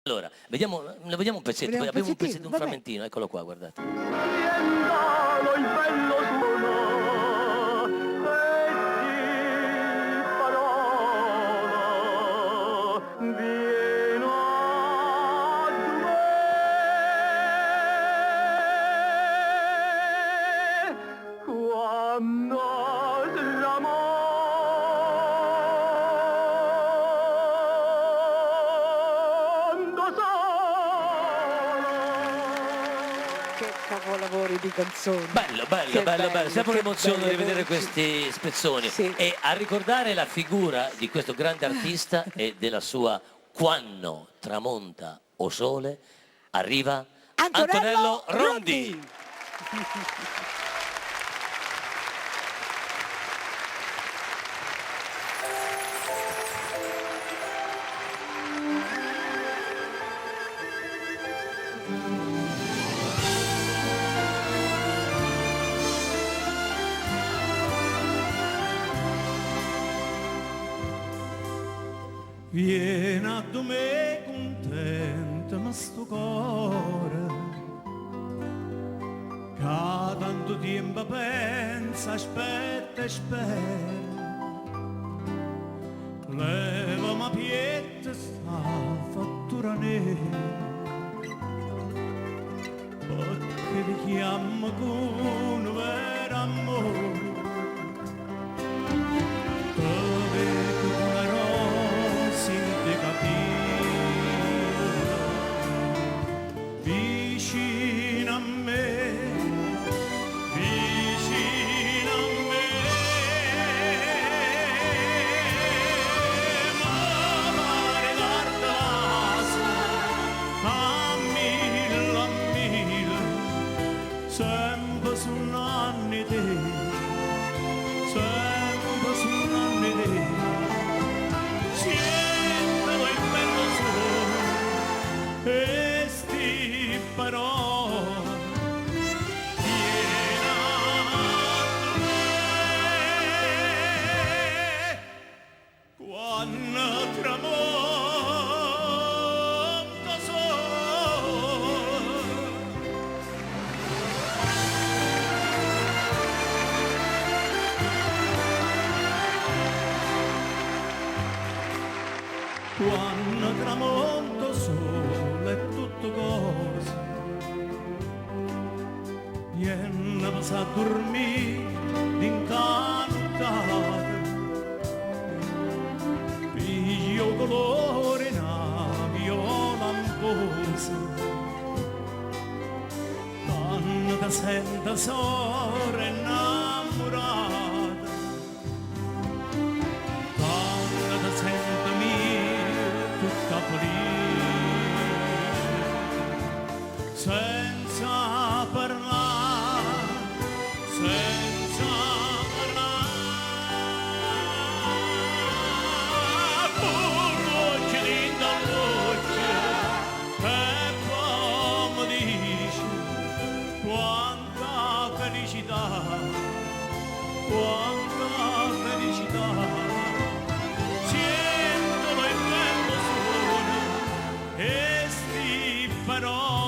Allora, vediamo un pezzetto, Vogliamo un abbiamo un pezzettino? pezzetto, un Vabbè. frammentino, eccolo qua, guardate. Rientralo il bello suono e di parola vieno a me quando Che capolavori di canzoni. Bello, bello, Che bello, bello. Sempre che l'emozione di belle vedere voci. questi spezzoni. Sì. E a ricordare la figura di questo grande artista e della sua Quando tramonta o sole, arriva Antonello Rondi. Vieni a me contenta ma sto cuore che tanto tempo pensa, aspetta e spera leva ma pietta sta fattura nera perché ti chiamo con vero amore vicino a me, vicino a me, ma pare guardasse a mille, sempre su un anno te, sempre su un anno te. Sientelo il bello suono e sti parole vieni a me quando tramonta sole quando tramonto sole è tutto cosa viene a dormire d'incantata piglio colore una viola amposa quando ti sento sore innamorata quando ti sento tutta pulita senza parlare, senza parlare voce dinda voce e poi mi dici quanta felicità siento il bello suono e sti parole